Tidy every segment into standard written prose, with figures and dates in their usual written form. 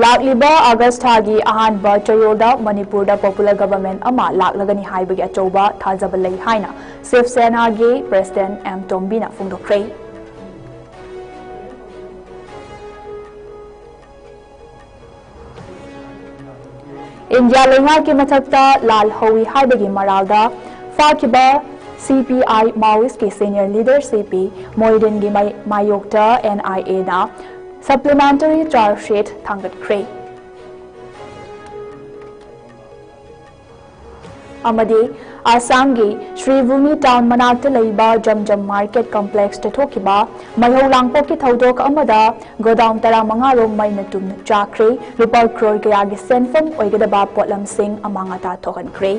लाकलिबा अगस्त थागी अहानबा चयोदा Manipur popular government अमा लाकलगनी हाइबगी अचौबा थाजब लई हाइना शिव सेना गे प्रेसिडेंट एम टोम्बीना फोंदोक्रे। इंडिया लेंगा की मथक्ता लाल हौई हाइबगी मरालदा फाकिबा CPI माओइस्ट के सीनियर लीडर CP मोइडिन की मायोक्ता NIA ना सप्लीमेंटरी चार्जशीट थांगतख्रे। अमदी आसाम की श्रीभूमि टाउन मनाक्ता लैबा जमजम मार्केट कॉम्प्लेक्स थोकिबा मैहौ लांगपो की थौदोक अमदा गोदाउन 15 रोम मैना तुमना चाख्रे रुपा करोड़ कयागी सेनफम ओइगदबा पोटलम सिंह अमांगता थोकनख्रे।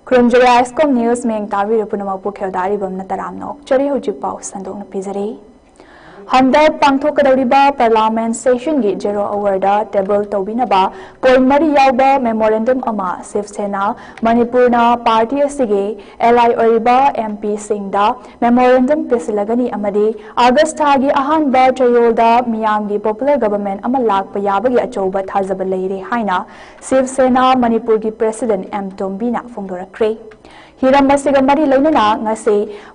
खुरुमजरे ISCOM न्यूज में तावी रुपुनमक पुखेदारी बमना तराम नोक चरे हुजु पाउ संदोक न पिजरे। हंदर पांथोकदौरिबा पार्लियामेंट सेशन की 0 आवर टेबल तौबिनबा पॉइंट मरी यावबा मेमोरेंडम अमा शिवसेना मणिपुर पार्टी असिगे एलाई ओरिबा MP सिंगदा मेमोरेंडम पिसलगनी अमदी अगस्त थागी अहानबा चयोदा मियामगी पॉपुलर गवर्नमेंट अमा लाकपा याबगी अचौबा थाजब लैरे हाइना शिवसेना मणिपुर की प्रेसिडेंट M टोम्बीना फोंदोरख्रे। हिरम मरी लेना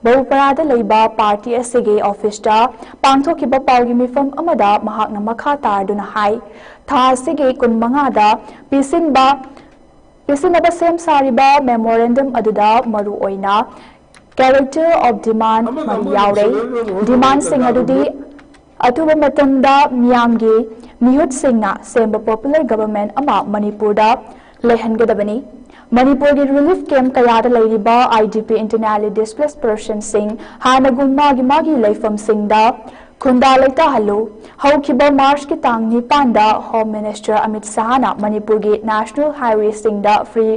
बहुपराद लेबा पार्टी असिगे ऑफिसटा पांथोकिबा पाउगी मिफम अमदा महाकना मखा तारदुना हाई था असिगे 15 पिसिनबा same सारिबा memorandum अदुदा Maru ओइना character of demand मरी यावरे। डिमांड सिंह अदुदी अथुबा मतंदा मियामगे मिहुत सिंहना सेम्बा पॉपुलर गवर्नमेंट अमा मणिपुरदा लेहनगदबनी। मणिपुर की रिलीफ कैंप कयाद लेरिबा IDP इंटरनली डिस्प्लेस पर्सन सिंह हानगुम मागी लेफम सिंहदा खुंदा लेता हल्लो हौखिबा मार्च की तांग 9 होम मिनिस्टर अमित शाहना मणिपुर की नेशनल हाईवे सिंहदा फ्री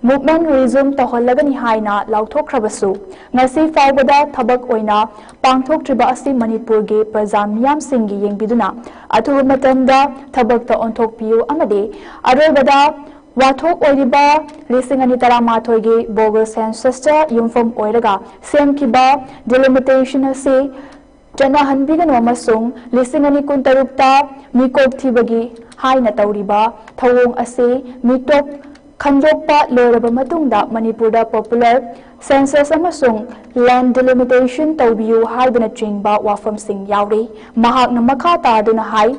मूवमेंट रिज्यूम तौहलगनी हाइना लाउथोख्रबसु ngasi फाउबदा थबक ओइना पांथोक्त्रिबा असि मणिपुर के प्रजा मियाम सिंगी येंबिदुना अथुब मतंदा थबक ओंथोकपियु अमदे अरोबदा वाथोक ओइरिबा लिसिंग अनि तरामाथोइगे बोगल सेंससटा युमफम ओइरगा सेमकिबा डिलिमिटेशन असे चनाहनबिगन अमसुंग लिसिंग अनि कुंतरुक्ता मिकोक थिबगी हाइना तौरिबा थवोंग असे मिटोक खंजोकपा लोरबा मतुंगदा मणिपुरदा पॉपुलर सेंसस अमसुंग लैंड डिलिमिटेशन तौबियु हाइबना चिंगबा वाफम सिंग यावरे। महाकना मखा तादुना हाइ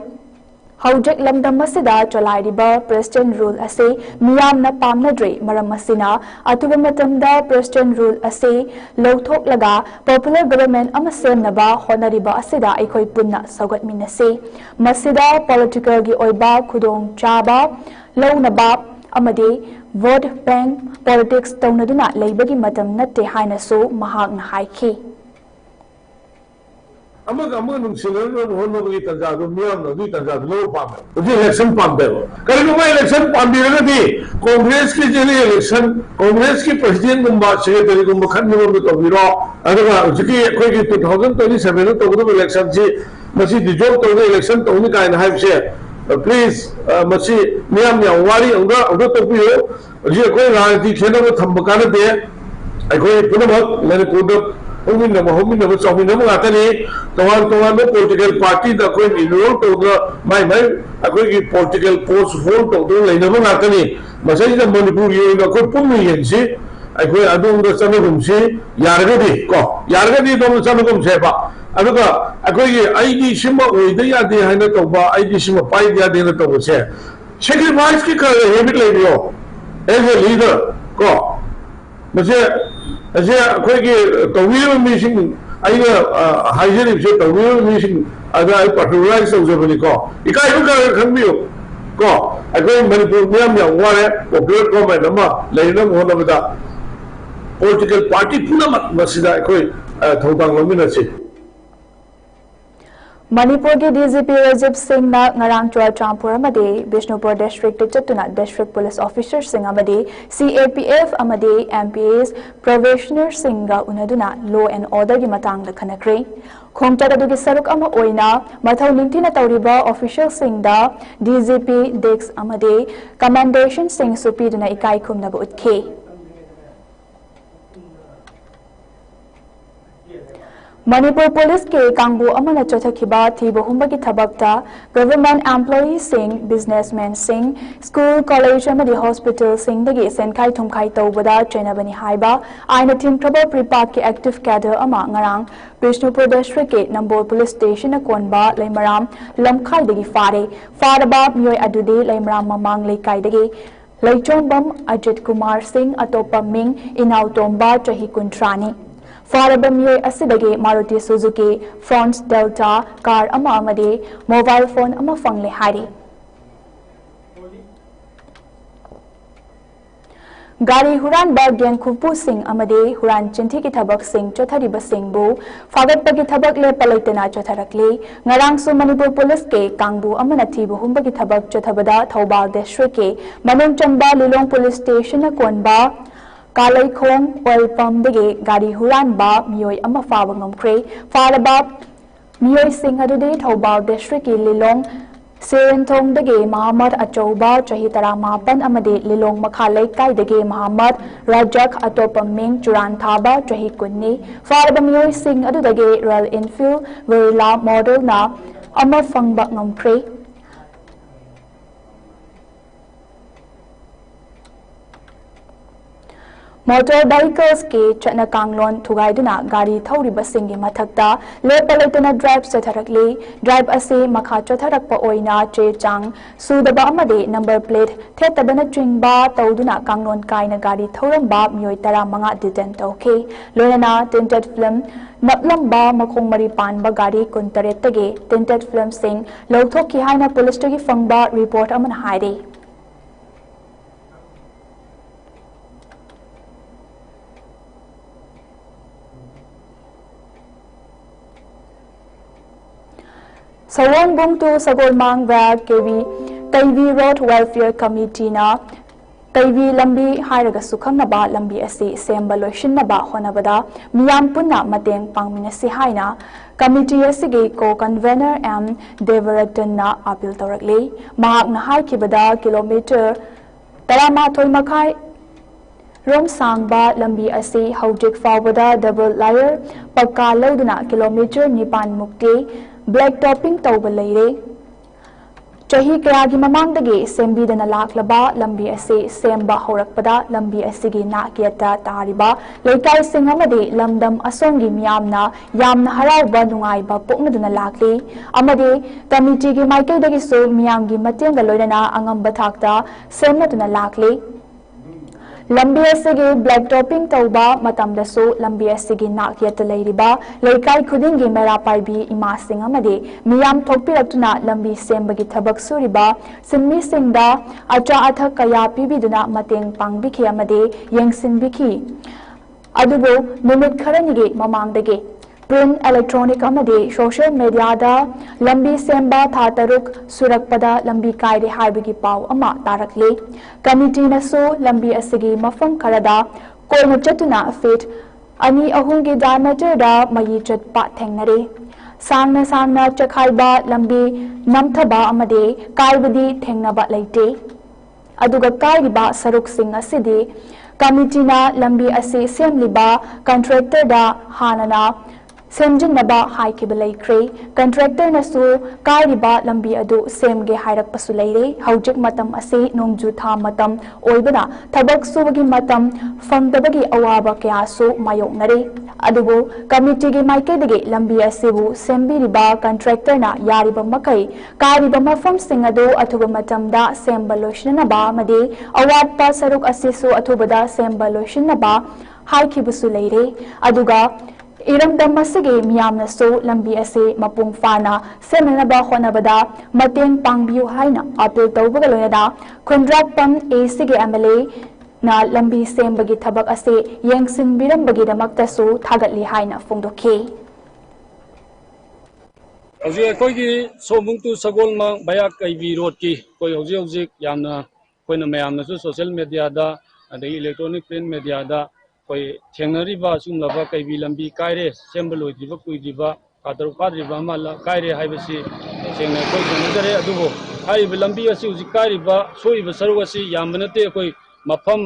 हौजक लमदम मसिदा चलाइरिबा प्रेसिडेंट रूल असे मियामना पामनद्रे मरम मसिना अथुबा मतमदा प्रेसिडेंट रूल असे लौथोकलगा पॉपुलर गवर्नमेंट अमा सेमनबा होनरिबा असिदा अखोय पुन्ना सौगतमिनसे मसिदा पॉलिटिकल की ओइबा खुदोंग चाबा लौनबा अमदे वोट बैंक पॉलिटिक्स तौनदुना लेबगी मतम नत्ते हाइनसो महाकना हाइखि। इलेक्शन कांग्रेस की इलेक्शन कांग्रेस की प्रेसिडेंट सेक्रेटरी खनबो तौरो 2027 तौद इलेक्शन से डिजोल्व तौद इलेक्शन तौनी कायसे प्लीज मियाम वारी तौपी राजनीति खेनब थम कानदे पुनमक मणिपुर होमिनब चौमिनब गातनी तोान तोान पॉलिटिकल पार्टी इनरोल तौद माई माई अखोई पॉलिटिकल पोस्ट होल्ड तौद लेनब गातनी मसैद मणिपुर की पुनः येंसी अखोई अदोम चनगुमसी यारगदी को यारगदी दम चनगुमसेबा अदुगा अखोई आईडी सिम ओइद यादे हाइना तौबा आईडी सिम पाइद यादे न तौबसे सैक्रिफाइस की हेबिट लेबियो एज ए लीडर को मसे असे अखोई तौबीब मीसिंग हाइजरीबसे तौबीब मीसिंग अदा पर्टिकुलराइज तौजबनी को इकाइबु का खंबियो को अखोई मणिपुर मियाम या वारे पॉपुलर गवर्नमेंट अमा लेनम होनबदा पॉलिटिकल पार्टी पुनमक मसिदा अखोई थौदांग लमिनसे। मणिपुर की DGP राजीव सिंह नांग चुराचांपुर बिष्णुपुर डिस्ट्रिक्ट चतुना डिस्ट्रिक्ट पुलिस ऑफिसर सिंह CAPF MPAs प्रोबेशनर सिंह उनदुना लॉ एंड ऑर्डर की मतंग खनख्रे खोंगचत अदुगी सरुक अमा ओइना मथौ निंथिना तौरिबा ऑफिशियल सिंह DGP डिक्स कमेंडेशन सिंह सुपीदुना इकाई खुमनब उतखे Manipur Police ke Kangbu amana chothakiba thiba humbagi thabakta government employees sing businessmen sing school college amadi hospital sing dagi senkai thumkai tawbada chenabani haiba aina thimthaba pripak ke active cadre ama ngarang Bishnupur district ke Nambol police station akonba leimaram lamkhai dagi faraba myoi adude leimaram mamang leikai dagi leichonbam Ajit Kumar Singh atopa ming inau tomba chahi kuntrani Farabamye asidagi Maruti Suzuki France Delta car ama amade mobile phone ama fangle hari Gari Huran ba Gen Kupu Singh amade Huran Chinthi ki thabak Singh chothariba Singh bu fagat pagi thabak le palaitana chotharakle ngarang su Manipur Police ke Kangbu amana thibu humba ki thabak chothabada Thoubal district ke Manung Chanba Lilong Police Station na konba Kalai Khong oil pump dege gari huran ba miyoi ama fawa ngamkre faraba miyoi sing adude Thoubal district ki Lilong Serentong dege Muhammad Achouba chahi tara mapan amade Lilong Makhalai kai dege Muhammad Rajak atopa ming Churan Thaba chahi kunni faraba miyoi sing adudage Royal Enfield Verila model na ama fangba ngamkre Motor vehicles ke chana kanglon thugaiduna gari thoriba singi mathakta lepalaitana drive chatharakle drive ase makha chatharakpa oina che chang sudaba amade number plate thetabana chingba tawduna kanglon kaina gari thoramba myoi tara manga detain tawke loinana tinted film naplamba makhong mari panba gari kuntaret tage tinted film sing lawthokki haina police tagi fangba report aman haire Sawang bung tu Sagolmang va KV Road Welfare Committee na KV lambi hairaga sukhang na ba lambi ase semba loishin na ba honabada miyam punna mateng pangminasi haina committee asige co-convener M Devaratan na appeal tawrakle mahak na haikibada kilometer tarama thoimakhai Rom sangba lambi ase haujik fawada double layer pakka lauduna kilometer nipan mukti black topping tawba leire chahi kayagi mamangdagi sembidana laklaba lambi ase semba horakpada lambi asigi nakyata tariba leikai singamade lamdam asongi miyamna yamna harauba nungaiba poknaduna lakli amade committee gi maikaidagi so miyamgi matenga loinana angamba thakta semmaduna lakli lambi asigi black topping tawba matamdasu lambi asigi nakyata leiriba leikai khudingi mera parbi ima sing amade miyam thokpiraktuna lambi sembagi thabak suriba sinmi singda acha athak kaya pibiduna mateng pangbikhi amade yengsinbikhi adubo numit kharanigi mamangdagi print electronic amade social media da lambi semba tha taruk surakpada lambi kaire haibigi paw ama tarakle committee na so lambi asigi mafam kharada koina chatuna fit ani ahungi diameter da mayi chatpa thengnare sangna chakhaiba lambi namthaba amade kaibadi thengnaba leite aduga kaiba saruk sing asidi committee na lambi ase semliba contractor da hanana semjinaba haikibba leikre contractor nasu kairiba lambi adu semge hairakpasu leire haujik matam ase nongju tha matam oibana thabak subagi matam fangdabagi awaba kyasu mayoknare adubu committee gi maikedagi lambi asebu sembiriba contractor na yariba makai kairiba mafam sing adu athuba matamda semba loishnaba amade award pa saruk asesu athubada semba loishnaba haikibusu leire aduga Iram damasige miyamna so lambi ase mapung fana semenaba honabada mateng pangbiu haina appeal tawbaga loyada contract pam asige MLA na lambi sembagi thabak ase yengsin birambagi damakta so thagatli haina fongdokhe Hoji koi ki somung tu sagol ma bayak KV road ki koi hoji yamna koi na mayamna so social media da adai electronic print media da koi thengnari ba sumlaba KV lambi kaire sembalo diba kuidiba kadaru kadriba mala kaire haibasi thengna koi janadare adubo hai lambi asi uji kairiba soiba sarwasi yambanate koi mafam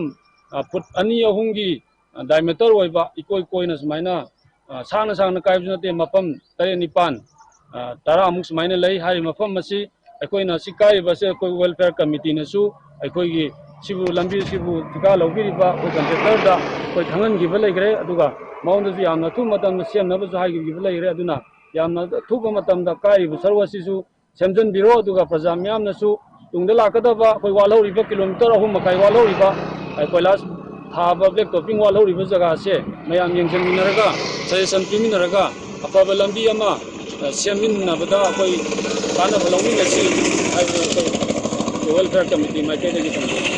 put ani ahungi diameter oiba ikoi koina smaina sang kai te mapam tare nipan tara amuk sumaina lei hari mapam masi akoi na sikai ba se koi welfare committee na su akoi gi sibu lambi sibu tika lobi ba ko contractor da koi thangan gi balai gre aduga maunda ju yamna thu matam sem na ba ju hai gi balai gre aduna yamna thu ba matam da kai bu sarwasi su semjan biro aduga prajam yam na su tungda lakada ba koi walo riba kilometer ahum makai walo riba koi las thaba black topping walo riba jaga se mayam yengjan minaraga suggestion piminaraga apa lambi ama Siamin na bada koi kana balongi nasi ai welfare committee mai kene gi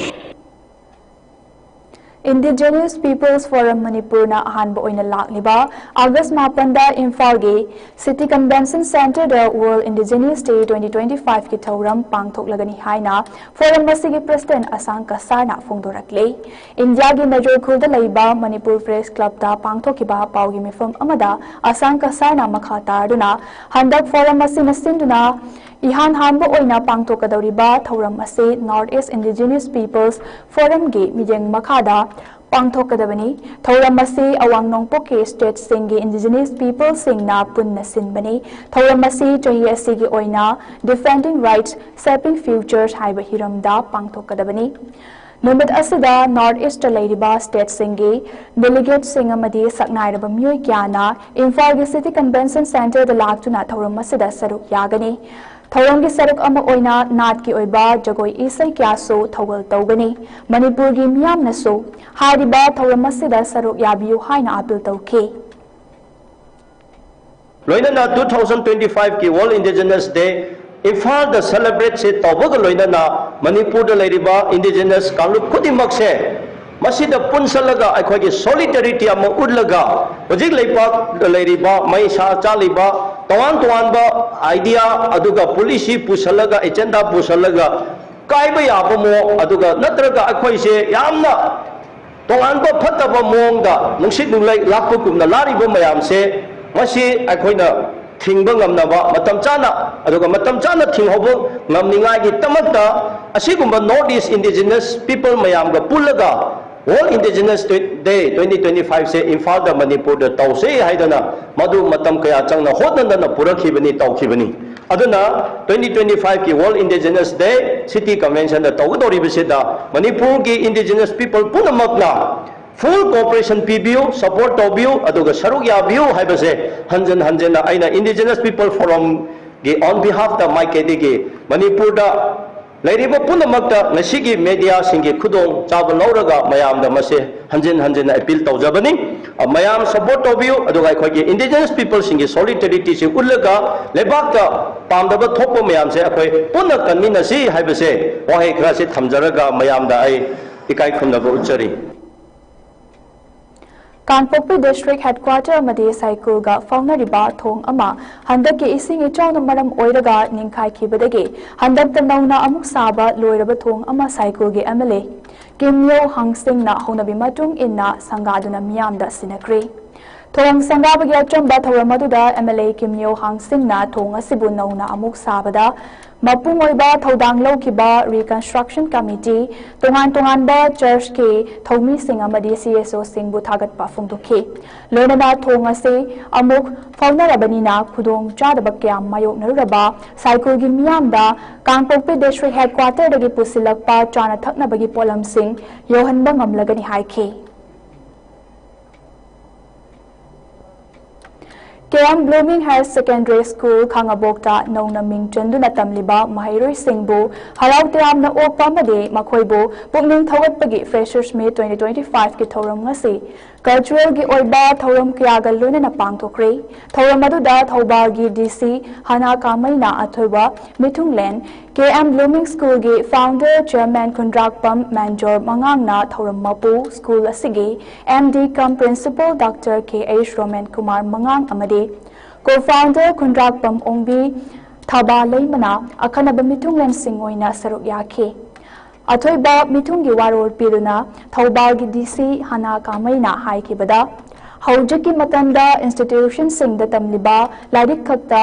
Indigenous Peoples Forum Manipur na ahanba oina lakliba August 9 da Imphal gi City Convention Center da World Indigenous Day 2025 ki thauram pangthok lagani haina forum masigi president Asang Kasarna phongdorakle India gi Major Khul da leiba Manipur Press Club da pangthokiba paugi mifam amada Asang Kasarna makha tarduna handak forum masina sinduna Ihan hanba oina pangthokadoriba thauram ase North East Indigenous Peoples Forum gi mijeng makhada pangthokadabani thauram ase awang nongpoke state singi Indigenous Peoples singna punna sinbani thauram ase chahi ase gi oina defending rights shaping futures haiba hiramda pangthokadabani Numit asida North East Ladiba State Singi Delegate Singamadi Saknairaba Mui Kyana Imphal City Convention Center the Laktuna Thauram Masida Saruk Yagani Thauramgi Saruk Ama Oina Natki Oiba Jagoi Isai Kyaso Thawal Tawgani Manipurgi Miyam Naso Hariba Thauram Masida Saruk Yabiyu Haina Apil Tawke Loinana 2025 ki World Indigenous Day Imphal the celebrate se tawbaga loinana Manipur da leiriba Indigenous kanglup khudimak se masida punsalaga akhoi solidarity ama udlaga hojik leipak da leiriba mai sa chaliba tawan ba idea aduga policy pusalaga agenda pusalaga kaiba yaba mo aduga natraga akhoi se yamna tawan ba phataba mongda nungsit nulai lakpukumna lariba mayam se masi akhoina thingba ngamnaba matam chana aduga matam chana thinghobo ngamningai gi tamakta asigumba North East Indigenous people mayam ga pulaga World Indigenous Day 2025 se Imphal da Manipur da tause haidana madu matam kaya changna hodnandana purakhibani tawkhibani aduna 2025 ki World Indigenous Day City Convention da tawdori bisida Manipur ki Indigenous people punamakna full cooperation PBU support tobiu aduga saruk yabiu haibase hanjan hanjena aina Indigenous People Forum ge on behalf da my kedigi Manipur da leiriba punamakta ngasigi media singi khudong chaba lauraga mayam da mase hanjan hanjena appeal tawjabani mayam support tobiu aduga khoi Indigenous people singi solidarity se ullaga lebakta pamdaba thokpa mayam se akhoi punna kanmina si haibase wahe khra se thamjaraga mayam da ai ikai khundaba uchari Kanpokpi District Headquarter Madi Cycle ga Faunariba Thong Ama Handaki Ising Ichawna Maram Oiraga Ningkai Kibadagi Handak the Nauna Amuk Saba Loiraba Thong Ama Cycle ge MLA Kim Yo Hang Sing na Honabi Matung Inna Sangaduna Miam da Sinakri Thong Sangabagi Achamba Thawamaduda MLA Kim Yo Hang Sing na Thong Asibu Nauna Amuk Sabada Mapung Oiba Thodang Lokiba Reconstruction Committee Tongan ba Church ke Thomi Singh amadi CSO Singh bu thagat pa phongdokhi loinana thong ase amuk faunarabani na khudong chadaba kyam mayok naraba cycle gi miyam da Kangpokpi District Headquarter dagi pusilakpa chana thakna bagi polam sing yohanba ngamlagani haikhe KM Blooming Higher Secondary School Khangabokta Nongna Mingchanduna Tamliba Mahiroi Singbu Harau Tiamna Okpa Made Makoibo Pukning Thawatpagi Freshers Meet 2025 ki Thoram ngasi Cultural gi Oiba Thoram Kyaga Lunana Pangtokre Thoram Aduda Thauba gi DC Hana Kamaina Athoiba Mithunglen KM Blooming School gi Founder Chairman Kundrakpam Manjor Mangangna Thoram Mapu School Asigi MD Cum Principal Dr. KH Roman Kumar Mangang Amade Co-founder Kundrakpam Ongbi Thaba Leimana Akanaba Mithunglen Singoina Saruk Yake Athoiba Mithungi Waror Piruna Thauba gi DC Hana Kamaina Haikibada Haujaki Matanda Institution Sing the Tamliba Ladik Khakta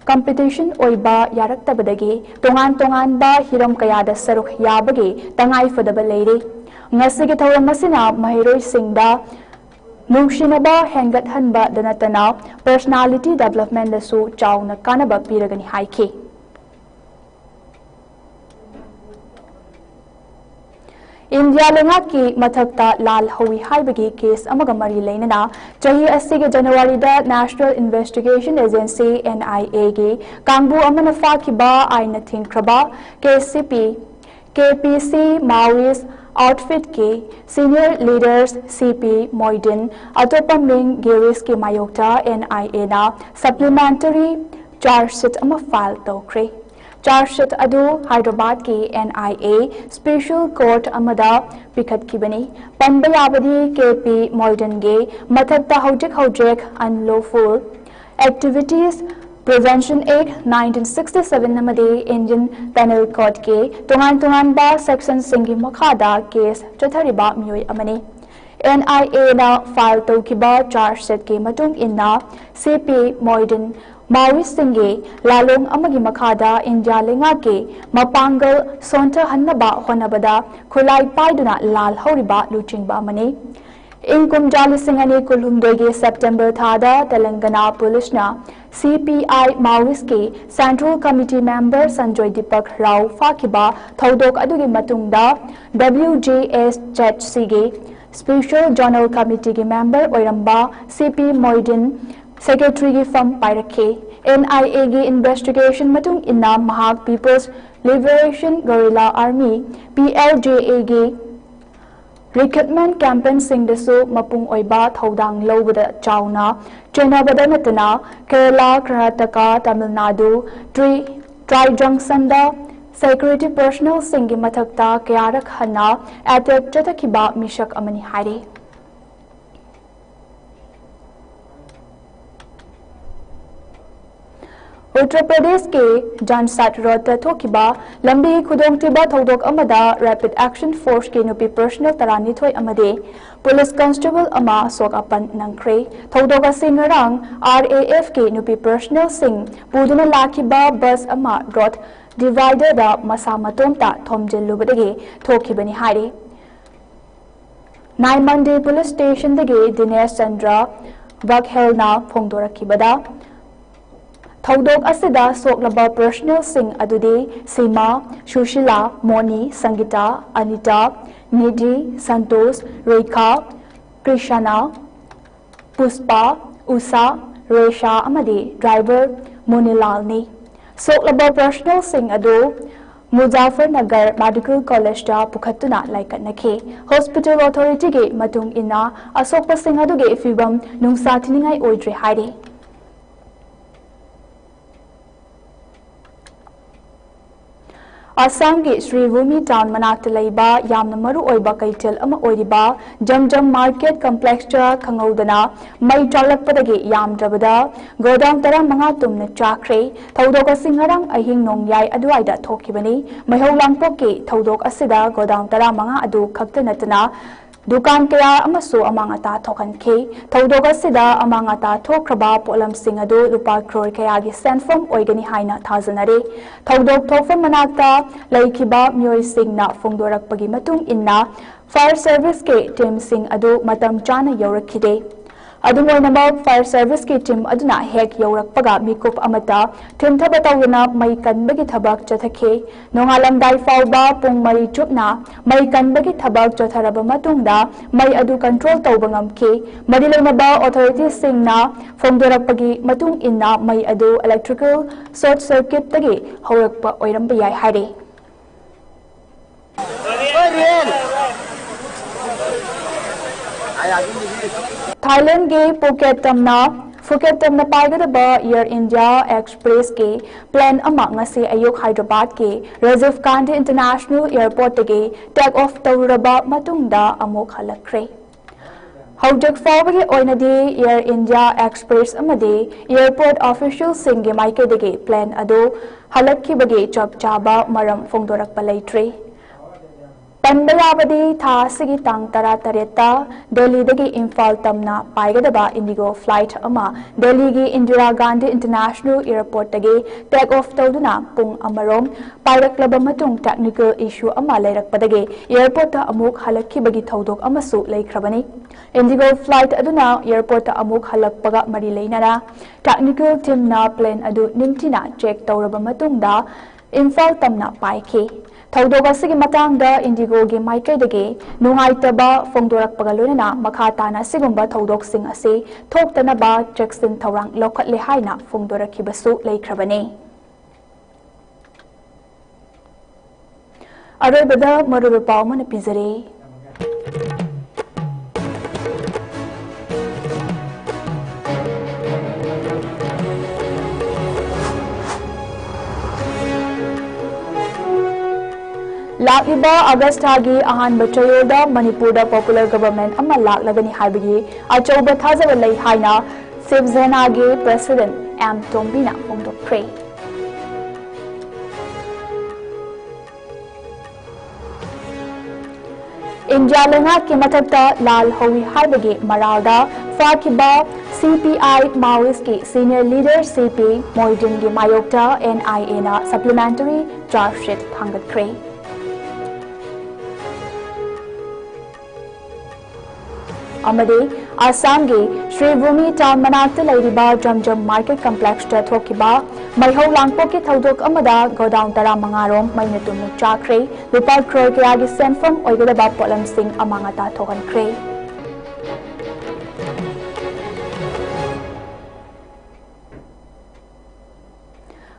Competition Oiba Yaraktabadagi Tongan ba Hiram Kayada Saruk Yabagi Tangai Fadaba Lady Ngasigi Thoram Masina Mahiroi Singda ꯅꯨꯡꯁꯤꯅꯕ ꯍꯦꯟꯒꯠꯍꯟꯕ ꯗꯅꯇꯅ ꯄꯔꯁꯣꯅꯥꯂꯤꯇꯤ ꯗꯦꯚꯂꯞꯃꯦꯟꯇꯗꯁꯨ ꯆꯥꯎꯅ ꯀꯥꯟꯅꯕ ꯄꯤꯔꯒꯅꯤ ꯍꯥꯏꯈꯤ꯫ India lengaki mathakta lal hawi haibagi case amaga mari leinana chahi asige January da National Investigation Agency NIA gi kangbu amana fakiba aina thinkraba KCP KPC Maoist outfit ke senior leaders CP Moidin atopa ming Geris ke mayokta NIA na supplementary charge sheet ama file tawkre charge sheet adu Hyderabad ki NIA Special Court amada pikhat kibani panba yabadi KP Moidin ge mathakta hojek unlawful activities Prevention Act 1967 namade Indian Penal Code ke tungan ba section singi makhada case chathariba miyoi amani NIA na file tawkiba charge sheet ke matung inna CP Moidin Maoist Singhe lalong amagi makhada India lenga ke mapangal sonta hannaba honabada khulai paiduna lal horiba luchingba mani Inkum jali singani kulhumdoge September thada Telangana Police na CPI Maoist ke Central Committee member Sanjoy Deepak Rao fakiba thodok adugi matungda WJSHC ge Special Journal Committee ge member oiramba CP Moidin Secretary gi from Pairakhe NIA gi investigation matung inna Mahak People's Liberation Guerrilla Army PLJA gi recruitment campaign singdasu mapung oiba thodang lobada chauna chenabada natana Kerala Karnataka Tamil Nadu Tri Junction da security personnel singi mathakta kayarak hana attack chatakiba mishak amani haire Uttar Pradesh ke Jansat Road ta thokiba lambi khudongtiba thodok amada Rapid Action Force ke nupi personnel tarani thoi amade Police Constable ama sokapan nangkre thodok asing rang RAF ke nupi personnel sing puduna lakiba bus ama road divider da masa matomta thomjellubadege thokibani haire Naimande Police Station dege Dinesh Chandra Baghelna phongdorakibada Thodok asida soklaba personnel sing adudi Seema, Shushila, Moni, Sangita, Anita, Nidhi, Santosh, Rekha, Krishna, Puspa, Usha, Resha amadi driver Munilal ni. Soklaba personnel sing adu Muzaffarnagar Medical College da pukhatuna laikatnakhe Hospital Authority ge matung inna asokpa sing adu ge fibam nungsa thiningai oidre haire Assam ki Srivumi town manakta laiba yamna maru oiba kaitel ama oiriba Jamjam market complex cha khangaudana mai chalakpadagi yamdrabada godown tara manga tumna chakre thodok asingarang ahing nongyai aduaida thokibani maihaulang pokki thodok asida godown tara manga adu khakta natana Dukan kaya amaso amang ata thokanke thodok asida amang ata thokraba polam sing adu lupa crore kaya gi senfom oigani haina thajanare thodok thokfam manakta laikiba myoi singna phongdorakpagi matung inna fire service ke team sing adu matam chana yorakhide Adungoinama fire service ki team aduna hek yorakpaga mikup amata thimthaba tawna mai kanbagi thabak chathake nongalamdai fawba pung mari chupna mai kanbagi thabak chatharaba matungda mai adu control tawba ngamke marilonaba authority singna phongdorakpagi matung inna mai adu electrical short circuit tagi horakpa oiramba yai haire Thailand ge Phuket tamna paigada Air India Express ke plan ama ngasi ayuk Hyderabad ke Rajiv Gandhi International Airport ge take off tawraba matungda amok halakre Howjak fawbagi oinadi Air India Express amade airport official singe maikadege plan ado halakki bagi chap chaba maram phongdorakpa leitre Panbayabadi tha sigi tang tara tareta Delhi dagi Imphal tamna paigadaba Indigo flight ama Delhi gi Indira Gandhi International Airport dagi take off tawduna pung amarom pairaklaba matung technical issue ama leirakpadagi airport ta amuk halakkibagi thodok amasu leikrabani Indigo flight aduna airport ta amuk halakpaga mari leinara technical team na plane adu nimtina check tawraba matungda Imphal tamna paiki Thaudoga sigi matangda Indigo gi maitraidagi nungaitaba fongdorakpaga loinana makhatana sigumba thaudok sing ase thoktanaba Jackson thorang lokhatle haina fongdorakhibasu leikrabani Aroibada maruru pawmana pizare Lakiba Agastagi Ahan Bachayoda Manipura Popular Government Amma Laklagani Haibagi Achauba Thazawalai Haina Sivzenagi President M. Tombina Fongdokre India Lena Kimatakta Lal Howi Haibagi Maralda Fakiba CPI Maoist ki Senior Leader CP Moidin Gi Mayokta NIA na Supplementary Charge Sheet Thangatkre Amade Assam gi Sri Bhumi town manakta leiriba Jamjam Market Complex ta thokiba maihau langpo ki thodok amada godown tara mangarom mainatum chakre lupa crore kya gi senfam oigadaba polam sing amangata thokan kre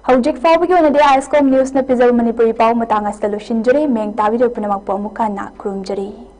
Hojik fawbagi onade ISCOM news na pizal Manipuri paw matanga solution jare meng tawi do punamak po mukana krum jare